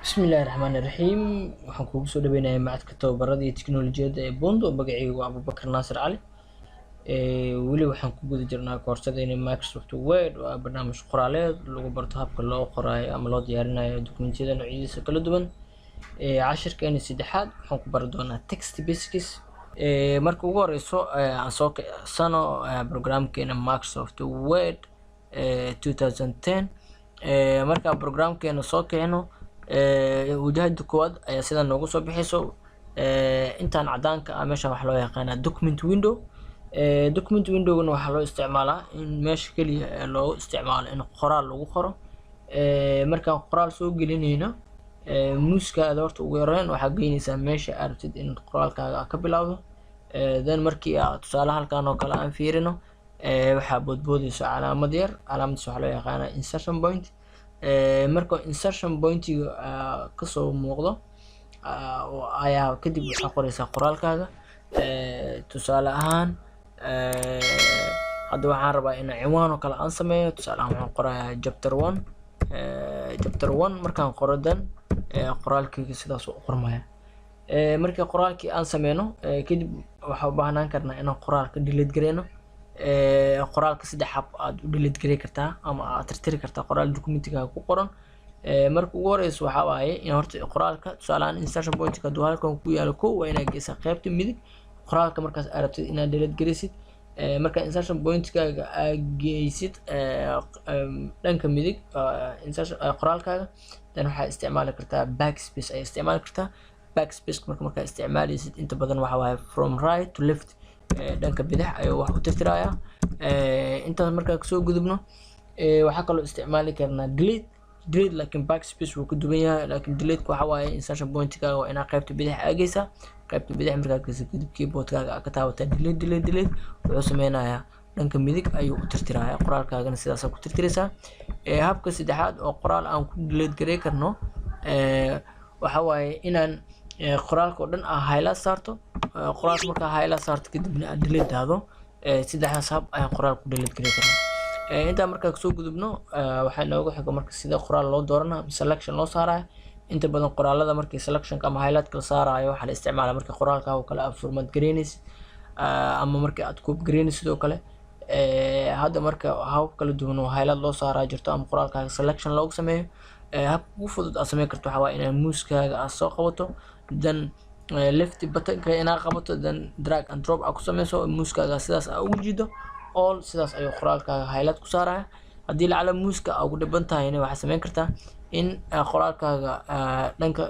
Bismillahirrahmanirrahiim. Waxaan kugu soo dhaweynayaa macadka tababarada iyo tiknoolajiyadda ee Bondo. Magacaygu waa Abubakar Naasir Cali. Weli waxaan ku guda jirnaa koorsada Microsoft Word oo ah barnaamij qoraaleed lagu barto habka loo qoraayo ama loo diyaarinayo dokumentiyada noocyadiisa kala duwan. Cashirkeena saddexaad waxaan ku bari doonaa text basics. Marka ugu horeyso aan soo kacsano programkeena Microsoft Word 2010. Marka programkeena soo keeno wajahada koowaad ayaa sida noogu soo bixayso intaan cadaanka ah meesha waxa loo yaqaanaa document window. Document window-gana waxaa loo isticmaalaa in meesha kaliya loo isticmaalo in qoraal lagu qoro. Markaan qoraal soo gelinayno muuskaada horta ugu horeyn waxaa geynaysaa meesha aad rabtid in qoraalkaaga ka bilowdo. Then markii aad tusaale halkaan oo kale aan fiirino waxaa boodboodayso calaamad yar. Calaamadaas waxaa loo yaqaanaa insertion point. Marka insertion point-iga kasoo muuqdo ayaa kadib waxaa qoraysaa qoraalkaaga. Tusaale ahaan hadda waxaan rabaa in cinwaan oo kale aan sameeyo. Tusaale ahaan waxaan qorayaa chapter 1 markaan qoro dan qoraalkayga sidaas u qormaya. Markii qoraalkii aan sameyno kadib waxaan u baahnaan karnaa inaan qoraalka delete gareyno. Qoraalka saddex hab aad u delete gareyn kartaa ama aad tirtiri kartaa qoraal dokumentiga ku qoran. Marka ugu horeyso waxaa waaye in horta qoraalka tusaale ahaan insertion point-ka haduu halkan ku yaalo kow waa inaad geysaa qaybta midig qoraalka markaas aad rabtid inaad delete gareysid. Marka insertion point-kaaga aad geysid dhanka midig qoraalkaaga dan waxaa isticmaali kartaa backspace ayaa isticmaali kartaa. Backspace markaa isticmaaleysid inta badan waxaa waaye from right to left dhanka bidix ayuu wax u tirtirayaa. Intaas markaa kasoo gudubno waxaa kaloo isticmaali karnaa delete laakiin backspace wuu ka duwan yahay. Laakiin delete waxaa waaye insertion point-kaaga waa inaad qaybta bidix aad geysaa. qaybta bidix markaa geysid kadib keyboard-kaaga aad ka taabataa delete wuxuu sameynayaa dhanka midig ayuu u tirtirayaa qoraalkaagana sidaas aad ku tirtiraysaa. Habka saddexaad oo qoraal aan ku delete gareyn karno waxaa waaye inaan qoraalka oo dhan aad highlight saarto. qoraalka markaa highlight saarto kadibna aad delete daado. Saddexdaas hab ayaan qoraal ku delete gareyn karnaa. Intaa markaa kasoo gudubno waxaa inoogu xigo marka sida qoraal loo dooranayo ama selection loo saarayo. Inta badan qoraalada markii selection ama highlight la saarayo waxaa la isticmaalaa marka qoraalkaaga kale aad format gareynaysid ama markii aad copy gareynaysid sidoo kale. Hadda marka habab kala duwan oo highlight loo saaraa jirto ama qoraalkaaga selection loogu sameeyo. Habka ugu fudud aad sameyn karto waxaa waaye inaad muuskaaga aad soo qabato then left button-ka inaad qabato then drag and drop aad ku sameyso muuskaaga sidaas aad ugu jiido all sidaas ayuu qoraalkaaga highlight ku saaraya. haddii lacala muuska aad ugu dhiban tahayna waxaad sameyn kartaa in qoraalkaaga dhanka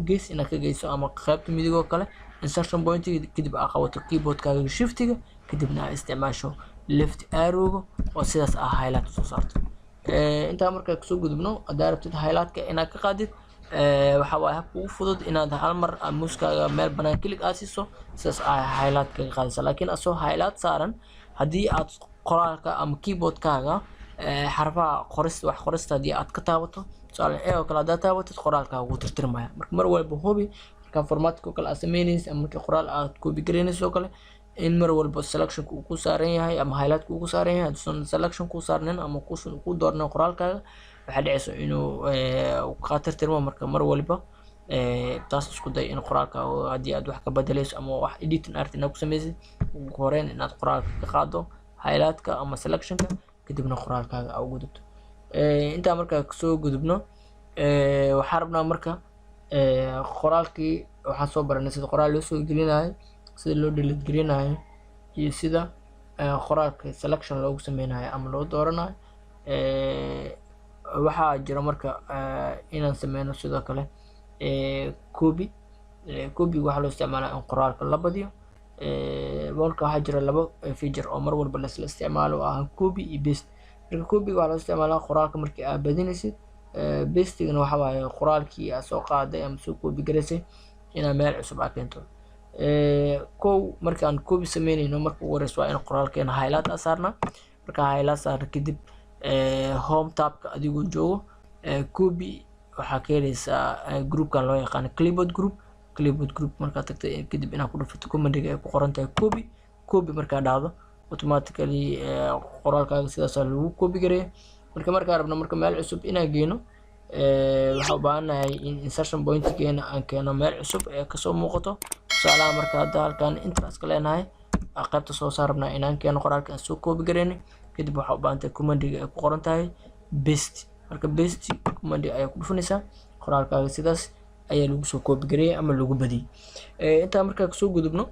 gees inaad ka geyso ama qaybta midig oo kale insertion point-iga kadib aad qabato keyboard-kaaga shift-iga kadibna aad isticmaasho left arrow-ga oo sidaas aad highlight soo saarto. intaa markaa kasoo gudubno haddaad rabtid highlight-ka inaad ka qaadid waxaa waaye habka ugu fudud inaad hal mar muuskaaga meel banaan click aad siiso sidaas aad highlight kaga qaadaysaa. laakiin asoo highlight saaran haddii aad qoraalka ama keyboard-kaaga xarfaha wax qorista haddii aad ka taabato tusaale oo kale haddaad taabatid qoraalkaaga wuu tirtirmaya. marka mar walba hubi markaa formatka oo kale aad sameynaysid ama markii qoraal aad copy gareynaysid oo kale in mar walba selection uu ku saaran yahay ama highlight uu ku saaran yahay. haddii selection ku saarnayn ama ku doornayn qoraalkaaga waxaa dhacaysa inuu ka tirtirmo. marka mar walba taas isku day in qoraalkaaga haddii aad wax ka bedelayso ama wax editing art inaad ku sameysid ugu horeyn inaad qoraalka ka qaado highlight-ka ama selection-ka kadibna qoraalkaaga aad u gudubto. intaa markaa kasoo gudubno waxaan rabnaa marka qoraalkii waxaan soo baranay sida qoraal loo soo gelinayo sida loo delete gareynayo iyo sida qoraalka selection loogu sameynayo ama loo dooranayo. waxaa jira marka inaan sameyno sidoo kale copy waxaa loo isticmaalaa in qoraalka la badiyo. marka waxaa jira laba feature oo mar walba la isla isticmaalo oo ah copy iyo paste. marka copy-ga waxaa loo isticmaalaa qoraalka markii aad badinaysid. paste-gana waxaa waaye qoraalkii aad soo qaaday ama soo copy gareysay inaad meel cusub aad keento. kow markaan copy sameynayno marka ugu horeyso waa in qoraalkeena highlight aad saarnaa. marka highlight saarna kadib home tab-ka adigoo joogo copy waxaa ka helaysaa groupkan loo yaqaano clipboard group markaad tagto kadib inaad ku dhufato command-ga ay ku qoran tahay copy markaa dhahdo automatically qoraalkaaga sidaas lagu copy gareeyo. markaan rabno marka meel cusub inaan geeyno waxaan u baahanahay in insertion point-geena aan keeno meel cusub ee kasoo muuqato. tusaalaha marka hadda halkan interest ka leenahay qaybta soo saarnaa inaan keeno qoraalka aan soo koobi gareynay kadib waxaa u baahantahay command-ga ay ku qoran tahay paste. marka paste command ayaa ku dhufanaysaa qoraalkaaga sidaas ayaa lagu soo koobi gareeyay ama lagu badiyay. intaa markaa kasoo gudubno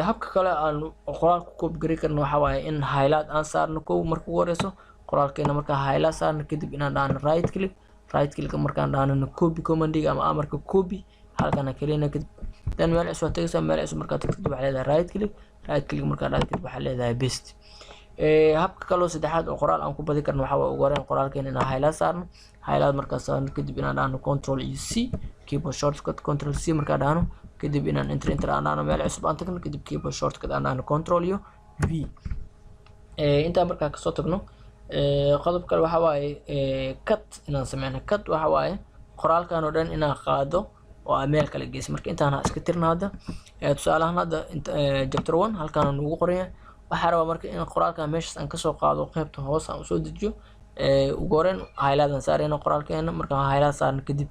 habka kale aan qoraalka ku koobi gareyn karno waxaa waaye in highlight aan saarno kow marka ugu horeyso qoraalkeena markaa highlight saarno kadib inaan dhahno right click markaan dhahno copy command-ga ama amarka copy halkan kaleena kadib dan meel cusub tagaysaa meel cusub markaa tagtid waxaa leedahay right click markaa dhahdo kadib waxaa leedahay paste. habka kaloo saddexaad oo qoraal aan ku badi karno waxaa waaye ugu horeyn qoraalkeena inaan highlight saarno markaa saarno kadib inaan dhahno control iyo c keyboard shortcut control c markaa dhahno kadib inaan enter aan dhahno meel cusub aan tagno kadib keyboard shortcut aan dhahno control iyo v. intaa markaa kasoo tagno qodob kale waxaa waaye cut inaan sameyno. cut waxaa waaye qoraalkan oo dhan inaan qaado oo aan meel kale geyso. marka intaan iska tirna hadda tusaalahan hadda chapter 1 halkaan ugu qoran yahay waxaa rabaa marka in qoraalkan meeshaas aan kasoo qaado qaybta hoos aan usoo dejiyo. ugu horeyn highlight aan saarayna qoraalkeena markaan highlight saarno kadib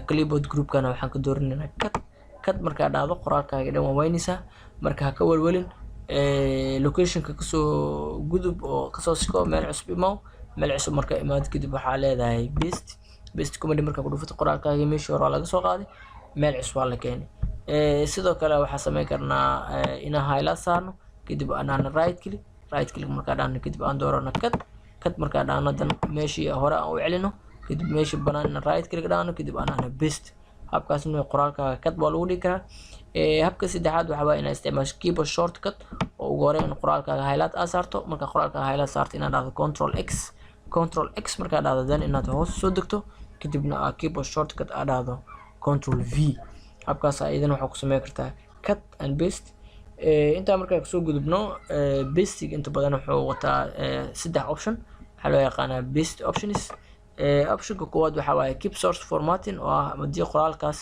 clipboard groupkana waxaan ka dooranayna cut markaa dhacdo qoraalkaaga dhan waa weynaysaa. marka ha ka welwelin locationka kasoo gudub oo kasoo siko meel cusub imaw meel cusub markaa imaado kadib waxaa leedahay paste command markaa ku dhufato qoraalkaaga meeshii hore laga soo qaaday meel cusub waa la keenay. sidoo kale waxaa sameyn karnaa inaan highlight saarno kadib aan right click markaa dhahno kadib aan doorano cut markaa dhahno dan meeshii hore aan u celino kadib meeshii banaan inaan right click dhahno kadib aan paste. habkaas inuu qoraalkaaga cut waa lagu dhigi karaa. habka saddexaad waxaa waaye inaad isticmaasho keyboard shortcut oo ugu horeyn qoraalkaaga highlight aad saarto. marka qoraalkaaga highlight saarto inaad dhahdo control x markaa dhahdo dan inaad hoos soo degto kadibna aad keyboard shortcut aad dhahdo control v. habkaas ayadana waxaa ku sameyn kartaa cut and paste. intaa markaa kasoo gudubno pastiga inta badan wuxuu wataa 3 option waxaa loo yaqaanaa paste options. optionka koowaad waxaa waaye keep source formatting oo ah haddii qoraalkaas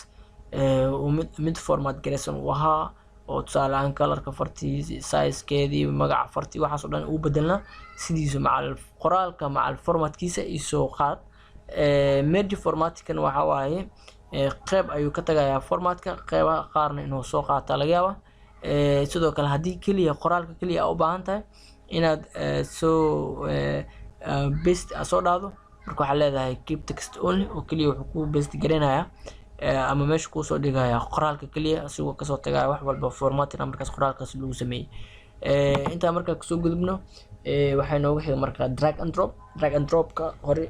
mid format garaysan uu ahaa oo tusaale ahaan colorka fartii sizekeedii magaca fartii waxaas oo dhan uu bedelnaa sidiisa macal qoraalka macal formatkiisa isoo qaad. merge formatkan waxaa waaye qeyb ayuu ka tagayaa formatka qeybaha qaarna inuu soo qaataa laga yaabaa. sidoo kale haddii keliya qoraalka keliya u baahan tahay inaad soo paste soo dhahdo marka waxaa leedahay keep text only oo keliya wuxuu ku paste gareynayaa ama meesha kusoo dhigaya qoraalka keliya asigoo kasoo tagaya wax walba formatting markaas qoraalkaas lagu sameeyey. intaa markaa kasoo gudubno waxay noogu xigay markaa drag and drop ka hore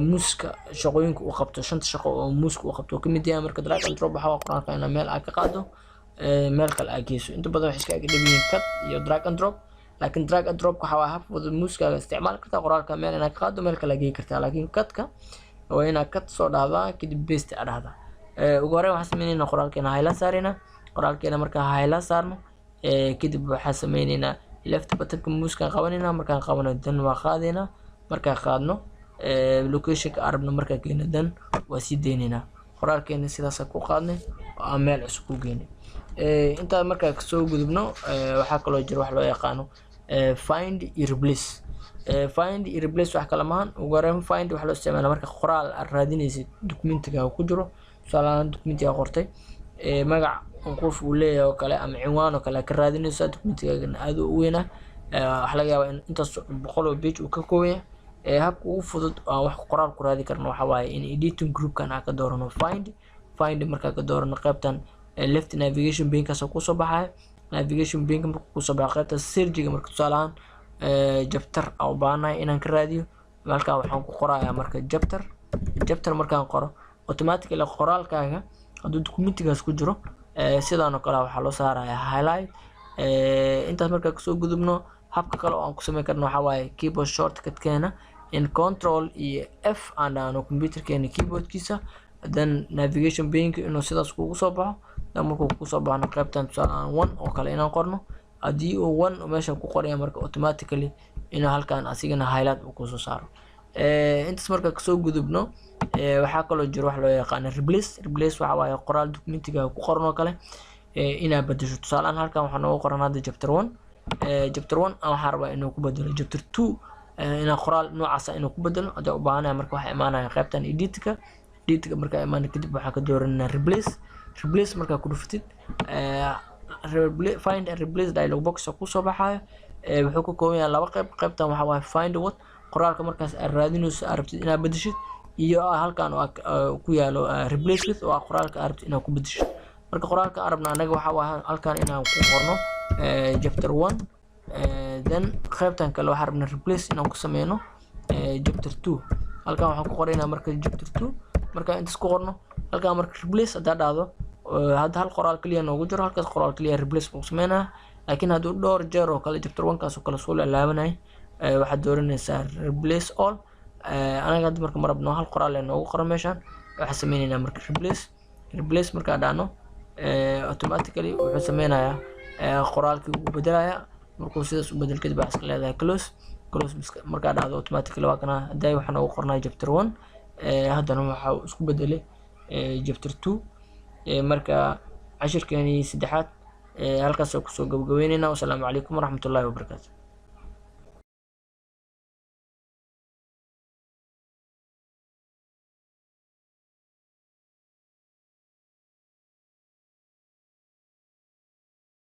muuska shaqooyinka uu qabto 5 shaqo oo muuska uu qabto kamid yahay. marka drag and drop waxaa qoraalka in meel aad ka qaado meel kale aad geyso. inta badan waxay iska dhigayeen cut iyo drag and drop laakiin drag and drop waxa waa hab wada muuskaaga isticmaal kartaa qoraalka meel inaad ka qaado meel kale geey kartaa. laakiin cut-ka waa inaad cut soo dhahdaa kadib paste aad dhahdaa. ugu horeyn waxaan sameynayna qoraalkeena highlight saarayna qoraalkeena markaa highlight saarno kadib waxaan sameynayna left button-ka muuska qabanayna markaan qabano dan waa qaadayna markaan qaadno location-ka arabna markaa geeyna dan waa sii deynayna qoraalkeena sidaas ku qaadnay oo aan meel cusub ku geynay. inta markaa kasoo gudubno waxaa kaloo jira wax loo yaqaano find iyo replace. find iyo replace wax kala maahan. ugu horeyn find waxa loo isticmaalaa marka qoraal aad raadinaysid documentiga ku jiro. tusaale documentiga qortay magac qof uu leeyahay oo kale ama cinwaan oo kale ka raadinayso documentiga aad u weynaa waxa laga yaabaa in intaas 100 page uu ka kooban yahay. habka ugu fudud aan wax qoraal ku raadi karno waxa waaye in editing groupkan aan ka doorano find markaa ka doorano qaybtan left navigation pane kaas ku soo baxay navigation pane markuu ku soo baxay qaybta search-ga marka tusaale ahaan chapter aan u baahanahay inaan ka raadiyo halka waxaan ku qorayaa marka chapter markaan qoro automatically qoraalkaaga hadduu documentigaas ku jiro sidaan oo kale waxaa loo saarayaa highlight. intaas markaa kasoo gudubno habka kale oo aan ku sameyn karno waxaa waaye keyboard shortcut-keena in control iyo f aan dhahno computerkeena keyboardkiisa then navigation pane inuu sidaas kugu soo baxo dan markuu ku soo baxno qaybtan tusaale aan 1 oo kale inaan qorno haddii uu 1 meesha ku qoraya marka automatically inuu halkaan asigana highlight uu ku soo saaro. intaas markaa kasoo gudubno waxaa kaloo jiro wax loo yaqaan replace waxa waaye qoraal documentiga ku qoran oo kale inaad bedesho. tusaale aan halkaan waxaa noogu qoran hadda chapter 1 waxaan rabaa inuu ku bedelo chapter 2 inaan qoraal noocaas inuu ku bedelo haddii u baahanaya marka waxaa imaanaya qaybtan editka markaa imaana kadib waxaa ka dooranaa replace markaa ku dhufatid find and replace dialog box kusoo baxaayo wuxuu ka kooban yahay laba qaybtan waxaa waaye find what qoraalka markaas aad raadinayso aad rabtid inaad bedeshid iyo halkan ku yaalo replace with oo qoraalka aad rabtid inaad ku bedeshid marka qoraalka aan rabna anaga waxaa waaye halkan inaan ku qorno chapter 1 then qaybtan kale waxaan rabnaa replace inaan ku sameyno chapter 2 halkan waxaan ku qoraynaa marka chapter 2 marka intaas ku qorno halkan marka replace hadaa dhahdo hadda hal qoraal kaliya noogu jiro halkaas qoraal kaliya replace ku sameynaa laakiin hadduu dhowr jeer oo kale chapter 1 kaas oo kale soo laabanay waxaad dooranaysaa replace all anaga hadda marka marabno hal qoraal ee noogu qoran meeshan waxaan sameynaynaa marka replace marka dhahno automatically wuxuu sameynayaa qoraalkii uu bedelayaa markuu sidaas u bedel kadib waxaa iska leedahay close markaa dhahdo automatically waa kana haday waxaan ugu qornay chapter 1 haddana waxa uu isku bedelay chapter 2 marka cashirkeeni saddexaad halkaas oo kusoo gabagabeynayna. Wassalaamu calaykum waraxmatullaahi wabarakaatu.